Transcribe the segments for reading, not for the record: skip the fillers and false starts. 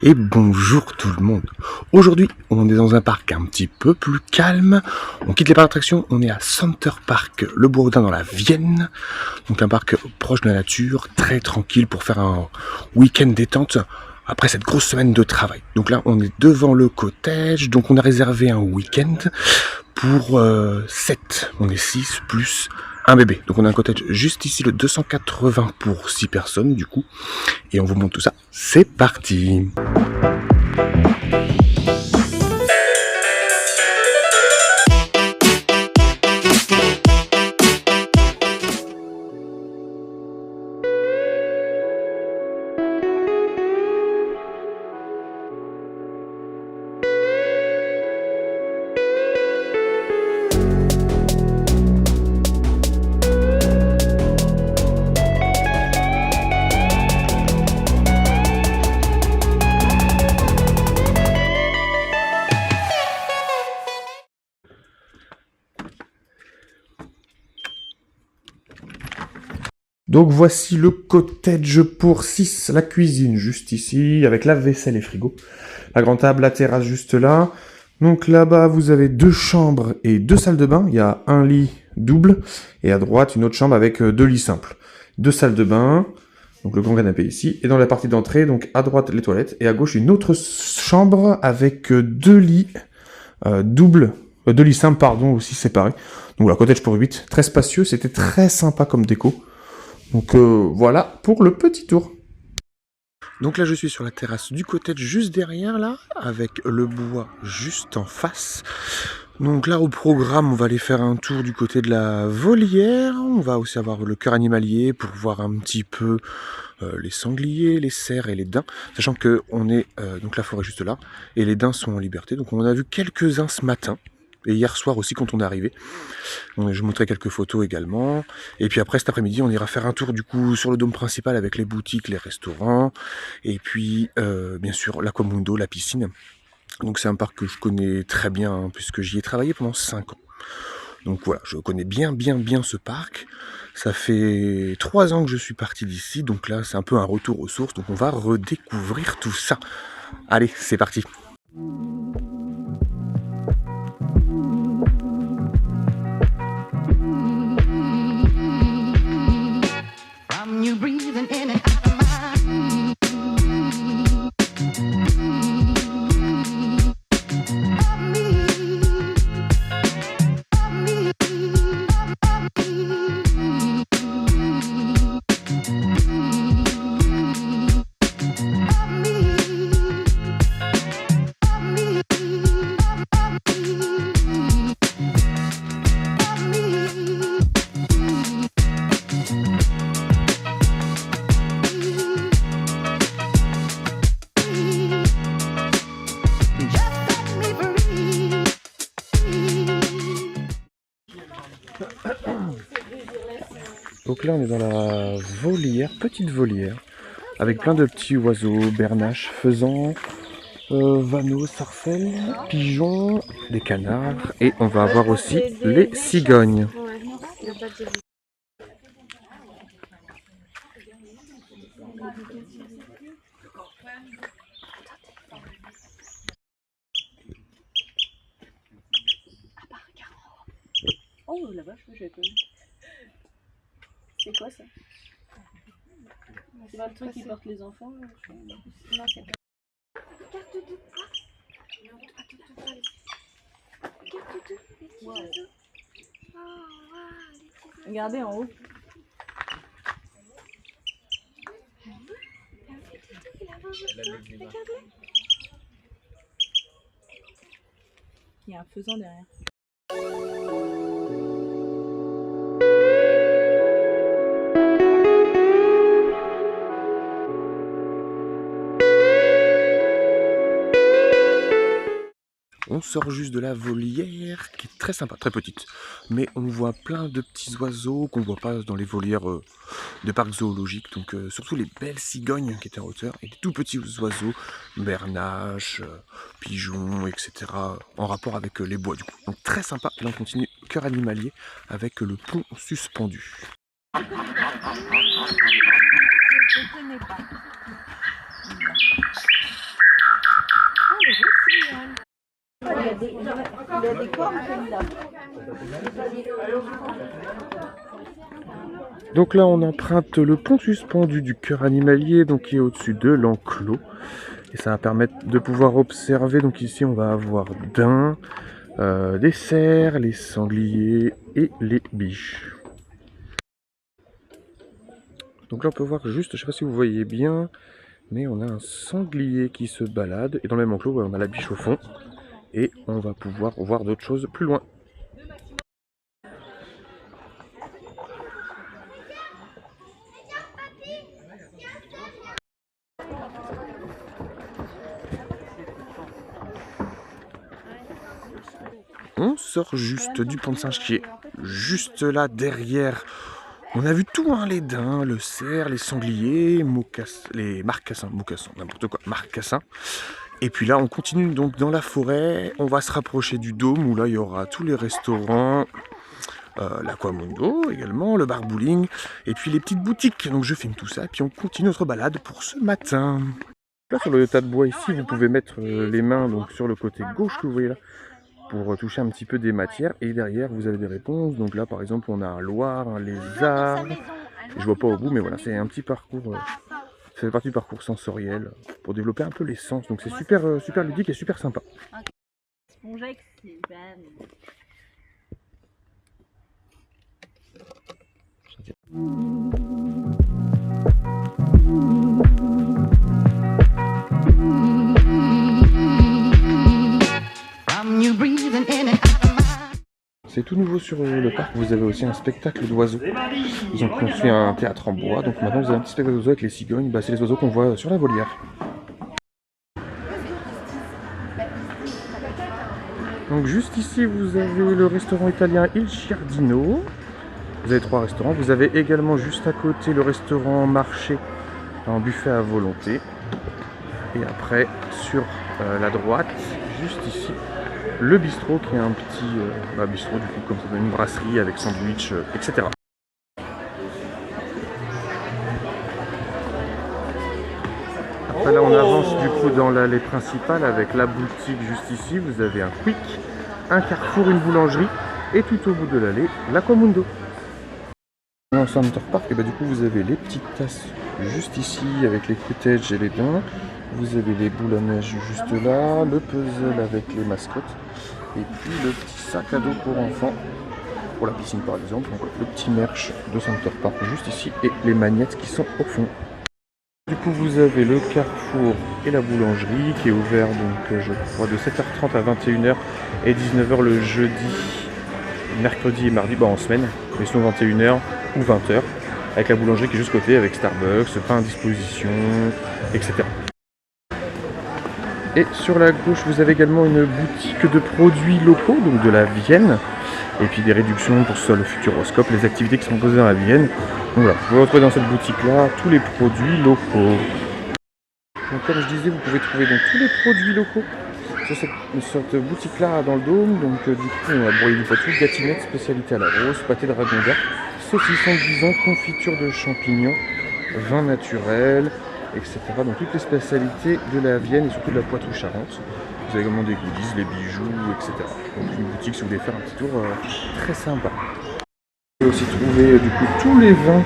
Et bonjour tout le monde. Aujourd'hui, on est dans un parc un petit peu plus calme. On quitte les parcs d'attractions, on est à Center Parc, le Bourdin dans la Vienne. Donc un parc proche de la nature, très tranquille pour faire un week-end détente après cette grosse semaine de travail. Donc là, on est devant le cottage, donc on a réservé un week-end pour 7. On est 6 plus un bébé. Donc on a un cottage juste ici, le 280 pour 6 personnes du coup. Et on vous montre tout ça. C'est parti! Donc voici le cottage pour 6, la cuisine juste ici, avec la vaisselle et frigo. La grande table, la terrasse juste là. Donc là-bas, vous avez 2 chambres et 2 salles de bain. Il y a un lit double et à droite, une autre chambre avec 2 lits simples. 2 salles de bain, donc le grand canapé ici. Et dans la partie d'entrée, donc à droite, les toilettes. Et à gauche, une autre chambre avec 2 lits doubles. 2 lits simples, pardon, aussi séparés. Donc voilà, cottage pour 8, très spacieux. C'était très sympa comme déco. Donc voilà pour le petit tour. Donc là je suis sur la terrasse du cottage juste derrière là, avec le bois juste en face. Donc là au programme on va aller faire un tour du côté de la volière. On va aussi avoir le cœur animalier pour voir un petit peu les sangliers, les cerfs et les daims. Sachant que on est donc la forêt juste là et les daims sont en liberté. Donc on en a vu quelques-uns ce matin. Et hier soir aussi quand on est arrivé. Donc, je montrerai quelques photos également. Et puis après cet après-midi, on ira faire un tour du coup sur le dôme principal avec les boutiques, les restaurants. Et puis bien sûr l'Aquamundo, la piscine. Donc c'est un parc que je connais très bien hein, puisque j'y ai travaillé pendant 5 ans. Donc voilà, je connais bien ce parc. Ça fait 3 ans que je suis parti d'ici. Donc là c'est un peu un retour aux sources. Donc on va redécouvrir tout ça. Allez, c'est parti. Donc là on est dans la volière, petite volière, avec plein de petits oiseaux, bernaches, faisans, vanneaux, sarcelles, pigeons, des canards, et on va avoir aussi les cigognes. Oh la vache, j'avais pas vu. C'est quoi ça? C'est pas le truc qui porte les enfants? Non, c'est pas. Regardez en haut. Il y a un faisan derrière. On sort juste de la volière, qui est très sympa, très petite. Mais on voit plein de petits oiseaux qu'on ne voit pas dans les volières de parcs zoologiques. Donc surtout les belles cigognes qui étaient en hauteur, et des tout petits oiseaux, bernaches, pigeons, etc. En rapport avec les bois du coup. Donc très sympa. Et là on continue cœur animalier avec le pont suspendu. Je ne connais pas. y a des cornes là. Donc là, on emprunte le pont suspendu du cœur animalier, donc qui est au-dessus de l'enclos. Et ça va permettre de pouvoir observer. Donc ici, on va avoir daims, des cerfs, les sangliers et les biches. Donc là, on peut voir juste, je ne sais pas si vous voyez bien, mais on a un sanglier qui se balade. Et dans le même enclos, on a la biche au fond. Et on va pouvoir voir d'autres choses plus loin. On sort juste du pont de Singe qui est juste là derrière. On a vu tout, hein, les daims, le cerf, les sangliers, les marcassins, n'importe quoi, marcassins. Et puis là, on continue donc dans la forêt. On va se rapprocher du dôme où là, il y aura tous les restaurants, l'Aquamundo également, le bar bowling, et puis les petites boutiques. Donc je filme tout ça, et puis on continue notre balade pour ce matin. Là, sur le tas de bois ici, vous pouvez mettre les mains donc sur le côté gauche que vous voyez là, pour toucher un petit peu des matières, et derrière vous avez des réponses. Donc là par exemple on a un loir, un lézard, je vois pas au bout mais voilà, c'est un petit parcours, ça fait partie du parcours sensoriel pour développer un peu les sens, donc c'est super, super ludique et super sympa. C'est tout nouveau sur le parc, vous avez aussi un spectacle d'oiseaux. Ils ont construit un théâtre en bois, donc maintenant vous avez un petit spectacle d'oiseaux avec les cigognes, c'est les oiseaux qu'on voit sur la volière. Donc juste ici vous avez le restaurant italien Il Giardino. Vous avez 3 restaurants, vous avez également juste à côté le restaurant marché en buffet à volonté. Et après sur la droite, juste ici, le bistrot qui est un petit bistrot du coup comme ça, une brasserie avec sandwich, etc. Après là on avance du coup dans l'allée principale avec la boutique juste ici. Vous avez un Quick, un Carrefour, une boulangerie et tout au bout de l'allée, l'Aquamundo. Dans Center Park, et du coup vous avez les petites tasses juste ici avec les cottages et les daims. Vous avez les boules à neige juste là, le puzzle avec les mascottes, et puis le petit sac à dos pour enfants, pour la piscine par exemple. Donc le petit merch de Center Park juste ici, et les magnettes qui sont au fond. Du coup vous avez le Carrefour et la boulangerie qui est ouvert donc je crois de 7h30 à 21h et 19h le jeudi, mercredi et mardi, en semaine, mais sinon 21h ou 20h, avec la boulangerie qui est juste côté avec Starbucks, pain à disposition, etc. Et sur la gauche, vous avez également une boutique de produits locaux, donc de la Vienne, et puis des réductions pour ce, le Futuroscope, les activités qui sont proposées dans la Vienne. Donc voilà, vous retrouvez dans cette boutique-là tous les produits locaux. Donc comme je disais, vous pouvez trouver donc tous les produits locaux sur cette boutique-là dans le dôme. Donc du coup, on a broyé du poitou, gâtinette, spécialité à la rose, pâté de ragonda, saucisson guisan, confiture de champignons, vin naturel, etc. Donc toutes les spécialités de la Vienne et surtout de la Poitou-Charentes. Vous avez également des goodies, les bijoux, etc. Donc une boutique si vous voulez faire un petit tour très sympa. Vous pouvez aussi trouver du coup tous les vins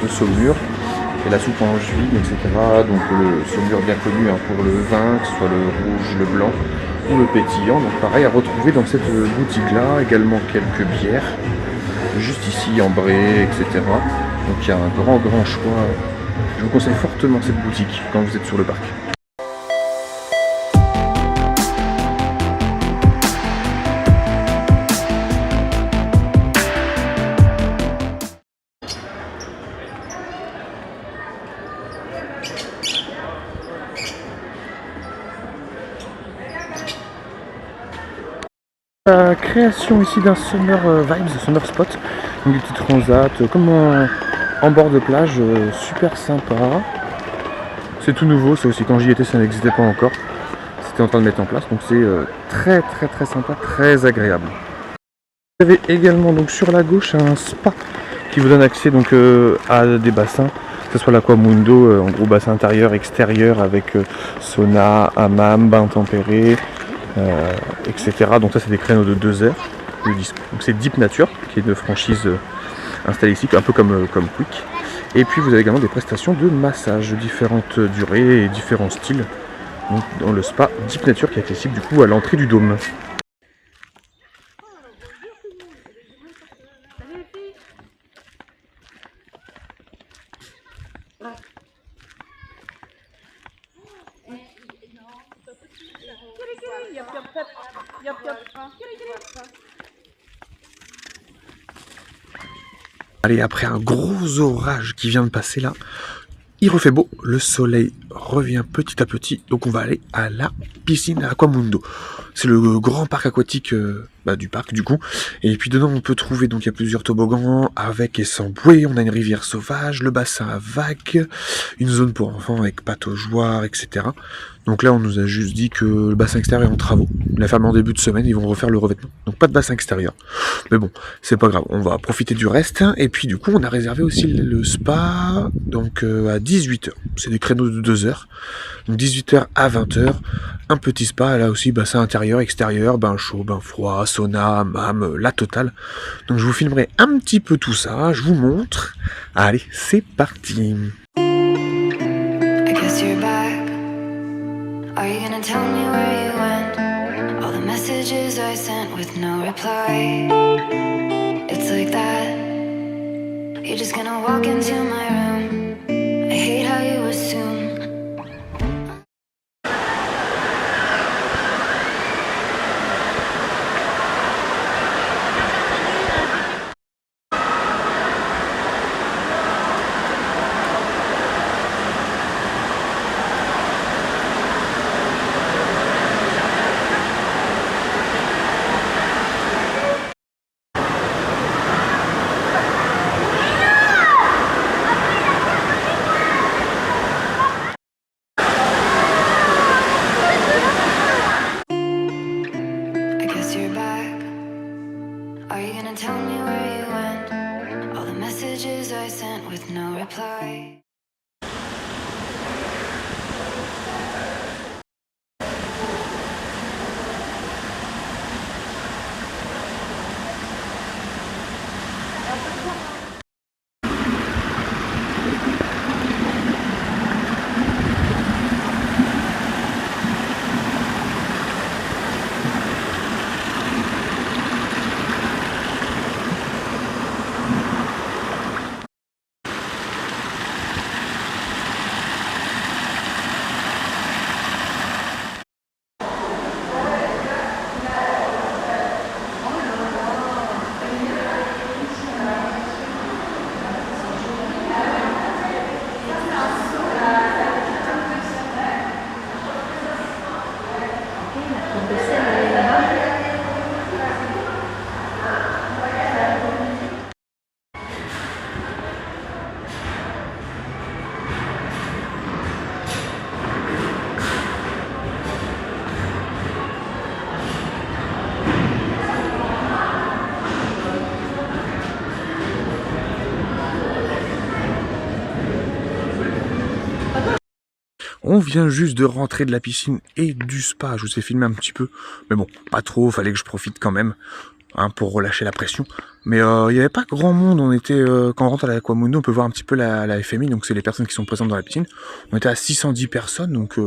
de Saumur et la soupe angevine, etc. Donc le Saumur bien connu pour le vin, que ce soit le rouge, le blanc ou le pétillant. Donc pareil à retrouver dans cette boutique là, également quelques bières, juste ici en Bray, etc. Donc il y a un grand choix. Je vous conseille fortement cette boutique quand vous êtes sur le parc. La création ici d'un Summer Vibes, Summer Spot, donc des petites transats, comme en bord de plage, super sympa. C'est tout nouveau, c'est aussi quand j'y étais ça n'existait pas encore. C'était en train de mettre en place, donc c'est très sympa, très agréable. Vous avez également donc sur la gauche un spa qui vous donne accès donc à des bassins, que ce soit l'Aquamundo, en gros bassin intérieur, extérieur avec sauna, hammam, bain tempéré. etc. Donc ça c'est des créneaux de 2 heures. Donc c'est Deep Nature, qui est une franchise installée ici, un peu comme Quick. Et puis vous avez également des prestations de massage, différentes durées et différents styles. Donc dans le spa Deep Nature qui est accessible du coup à l'entrée du dôme. Allez, après un gros orage qui vient de passer là, il refait beau, le soleil revient petit à petit, donc on va aller à la piscine Aquamundo. C'est le grand parc aquatique du parc du coup, et puis dedans on peut trouver, donc il y a plusieurs toboggans avec et sans bouée, on a une rivière sauvage, le bassin à vagues, une zone pour enfants avec pataugeoire, etc. Donc là on nous a juste dit que le bassin extérieur est en travaux, la ferme en début de semaine, ils vont refaire le revêtement, donc pas de bassin extérieur. Mais bon, c'est pas grave, on va profiter du reste, et puis du coup on a réservé aussi le spa, donc à 18h, c'est des créneaux de 2 heures, donc 18h à 20h, un petit spa, là aussi bassin intérieur, extérieur, bain chaud, bain froid, sauna, hammam, la totale. Donc je vous filmerai un petit peu tout ça, je vous montre. Allez, c'est parti. I guess you're back. Are you gonna tell me where you went? All the messages I sent with no reply. It's like that. You're just gonna walk into my room. I hate how you assume. Are you gonna tell me where you went? All the messages I sent with no reply. On vient juste de rentrer de la piscine et du spa, je vous ai filmé un petit peu, mais bon, pas trop, fallait que je profite quand même, hein, pour relâcher la pression. Mais il n'y avait pas grand monde, on était, quand on rentre à l'Aquamundo, on peut voir un petit peu la FMI, donc c'est les personnes qui sont présentes dans la piscine. On était à 610 personnes, donc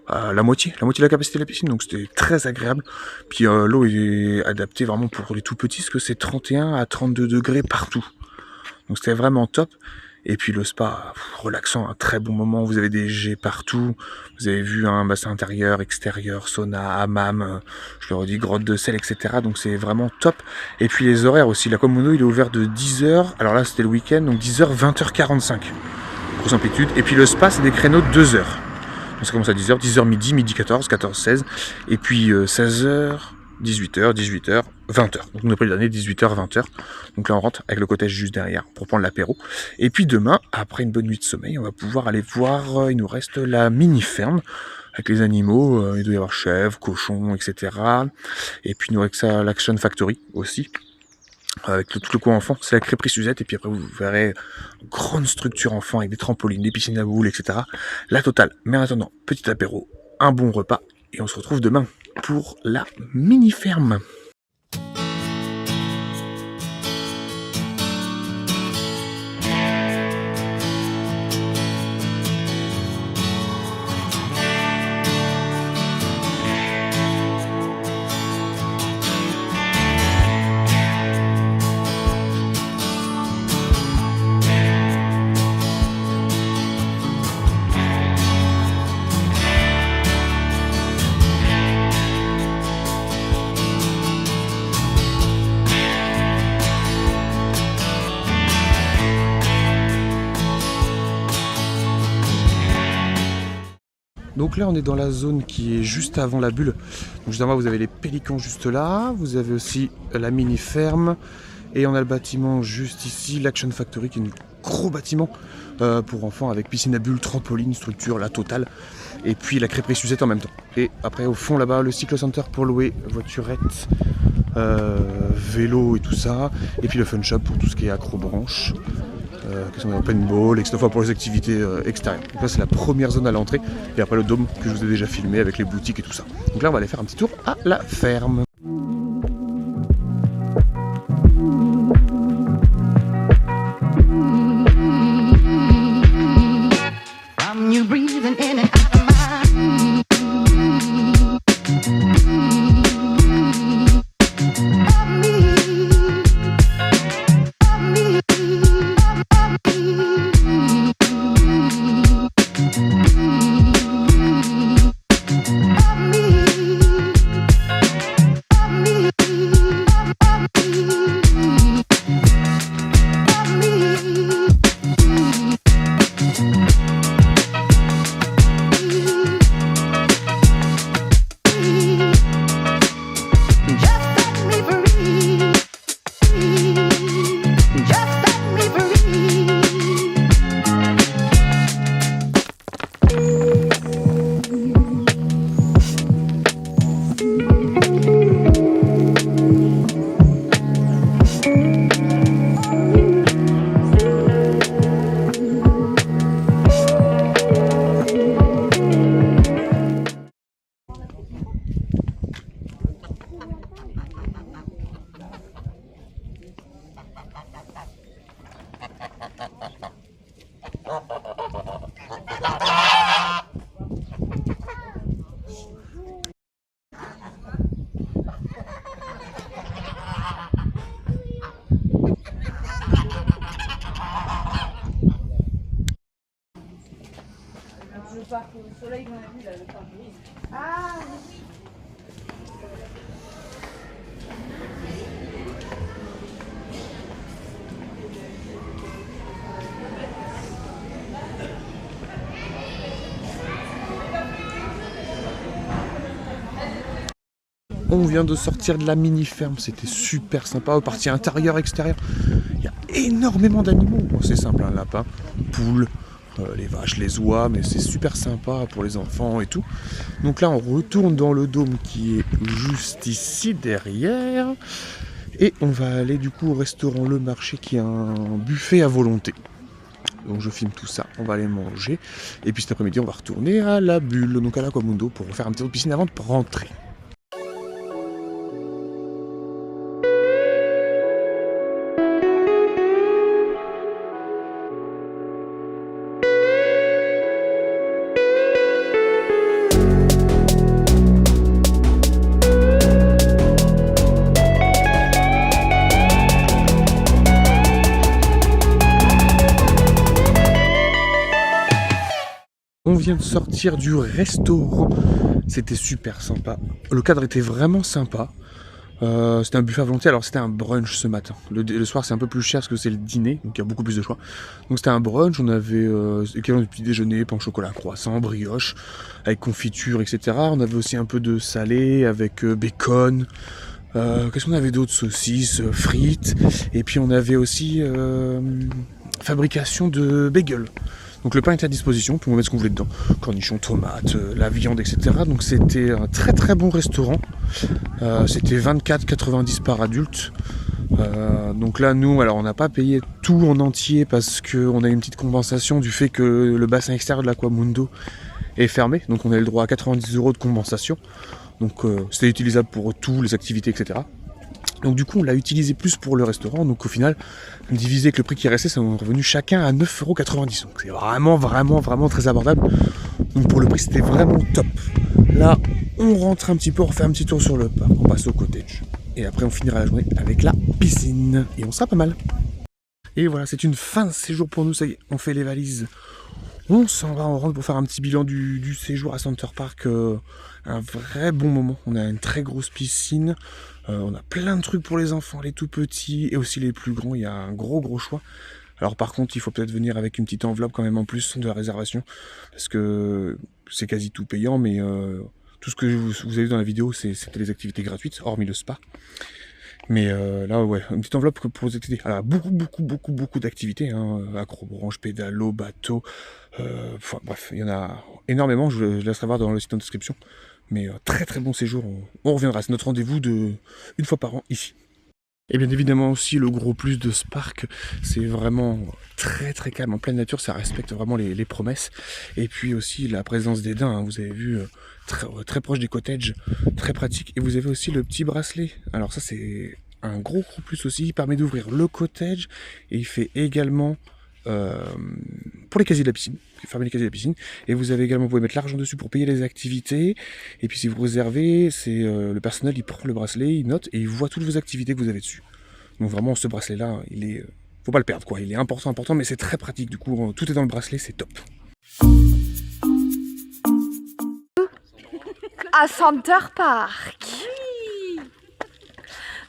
la moitié de la capacité de la piscine, donc c'était très agréable. Puis l'eau est adaptée vraiment pour les tout petits, parce que c'est 31 à 32 degrés partout. Donc c'était vraiment top. Et puis le spa, relaxant, un très bon moment, vous avez des jets partout, vous avez vu un bassin intérieur, extérieur, sauna, hammam, je le redis, grotte de sel, etc. Donc c'est vraiment top. Et puis les horaires aussi, l'Aquamundo il est ouvert de 10h, alors là c'était le week-end, donc 10h, 20h45, grosse amplitude. Et puis le spa c'est des créneaux de 2h, donc ça commence à 10h, 10h midi, midi 14, 14, 16, et puis 16h, 18h, 18h, 20h. Donc on a pris le dernier 18h, 20h. Donc là on rentre avec le cottage juste derrière pour prendre l'apéro. Et puis demain, après une bonne nuit de sommeil, on va pouvoir aller voir, il nous reste la mini-ferme avec les animaux. Il doit y avoir chèvres, cochons, etc. Et puis il nous reste l'Action Factory aussi. Avec tout le coin enfant, c'est la crêperie Suzette. Et puis après vous verrez grande structure enfant avec des trampolines, des piscines à boules, etc. La totale. Mais en attendant, petit apéro, un bon repas. Et on se retrouve demain. pour la mini-ferme. Donc là on est dans la zone qui est juste avant la bulle. Donc juste en bas vous avez les pélicans juste là, vous avez aussi la mini ferme et on a le bâtiment juste ici, l'Action Factory qui est un gros bâtiment pour enfants avec piscine à bulles, trampoline, structure, la totale. Et puis la crêperie Suzette en même temps. Et après au fond là-bas le cyclo-center pour louer voiturettes, vélo et tout ça. Et puis le fun shop pour tout ce qui est accrobranche. Qu'est-ce qu'on a, paintball, etc. pour les activités extérieures. Donc là c'est la première zone à l'entrée et après le dôme que je vous ai déjà filmé avec les boutiques et tout ça. Donc là on va aller faire un petit tour à la ferme. Le soleil qu'on a vu là, le parc gris. Ah, On vient de sortir de la mini-ferme, c'était super sympa, partie intérieure, extérieure. Il y a énormément d'animaux. Bon, c'est simple, un lapin, poule, les vaches, les oies, mais c'est super sympa pour les enfants et tout. Donc là, on retourne dans le dôme qui est juste ici, derrière. Et on va aller du coup au restaurant Le Marché qui a un buffet à volonté. Donc je filme tout ça, on va aller manger. Et puis cet après-midi, on va retourner à la bulle, donc à l'Aquamundo, pour faire un petit tour de piscine avant de rentrer. On vient de sortir du restaurant, c'était super sympa, le cadre était vraiment sympa, c'était un buffet à volonté, alors c'était un brunch ce matin, le soir c'est un peu plus cher parce que c'est le dîner, donc il y a beaucoup plus de choix, donc c'était un brunch, on avait équivalent du petit déjeuner, pain au chocolat, croissant, brioche, avec confiture, etc. On avait aussi un peu de salé avec bacon, qu'est-ce qu'on avait d'autre, saucisses, frites, et puis on avait aussi fabrication de bagels. Donc le pain était à disposition, tout le monde met ce qu'on voulait dedans, cornichons, tomates, la viande, etc. Donc c'était un très très bon restaurant, c'était 24,90 par adulte. Donc là nous, alors on n'a pas payé tout en entier parce qu'on a une petite compensation du fait que le bassin extérieur de l'Aquamundo est fermé, donc on a le droit à 90 € de compensation. Donc c'était utilisable pour tous les activités, etc. Donc du coup, on l'a utilisé plus pour le restaurant. Donc au final, divisé avec le prix qui restait, ça nous est revenu chacun à 9,90 €. Donc c'est vraiment très abordable. Donc pour le prix, c'était vraiment top. Là, on rentre un petit peu, on refait un petit tour sur le parc, on passe au cottage. Et après, on finira la journée avec la piscine. Et on sera pas mal. Et voilà, c'est une fin de séjour pour nous. Ça y est, on fait les valises. On s'en va, on rentre pour faire un petit bilan du séjour à Center Park. Un vrai bon moment. On a une très grosse piscine. On a plein de trucs pour les enfants, les tout petits et aussi les plus grands. Il y a un gros choix. Alors par contre, il faut peut-être venir avec une petite enveloppe quand même en plus de la réservation. Parce que c'est quasi tout payant, mais tout ce que vous avez vu dans la vidéo, c'était les activités gratuites, hormis le spa. Mais là, ouais, une petite enveloppe pour vous activités. Alors, beaucoup d'activités, hein, acrobranche, pédalo, bateau, bref, il y en a énormément, je laisserai voir dans le site en description. Mais très bon séjour, on reviendra, c'est notre rendez-vous une fois par an ici. Et bien évidemment aussi, le gros plus de ce parc, c'est vraiment très calme, en pleine nature, ça respecte vraiment les promesses. Et puis aussi la présence des daims, hein, vous avez vu, très proche des cottages, très pratique. Et vous avez aussi le petit bracelet. Alors ça c'est un gros plus aussi, il permet d'ouvrir le cottage et il fait également pour les casiers de la piscine, fermer les casiers de la piscine. Et vous avez également, vous pouvez mettre l'argent dessus pour payer les activités. Et puis si vous réservez, c'est le personnel, il prend le bracelet, il note et il voit toutes vos activités que vous avez dessus. Donc vraiment, ce bracelet-là, il est, faut pas le perdre quoi. Il est important, mais c'est très pratique. Du coup, tout est dans le bracelet, c'est top. À Center Park.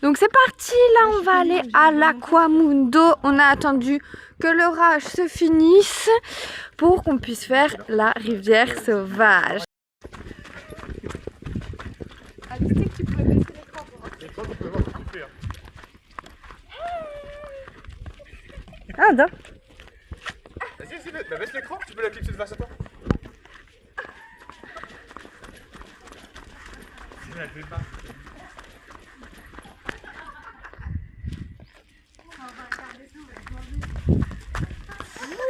Donc c'est parti, là on va aller à l'Aquamundo. On a attendu que l'orage se finisse pour qu'on puisse faire la rivière sauvage. Ah non. Vas-y, baisse l'écran, tu peux la clipser de face à toi.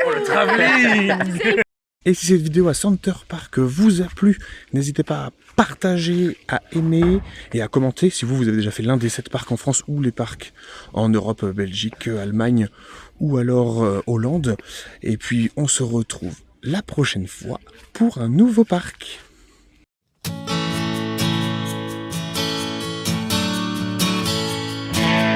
Oh le travelling. Et si cette vidéo à Center Park vous a plu, n'hésitez pas à partager, à aimer et à commenter si vous avez déjà fait l'un des 7 parcs en France ou les parcs en Europe, Belgique, Allemagne ou alors Hollande. Et puis on se retrouve la prochaine fois pour un nouveau parc.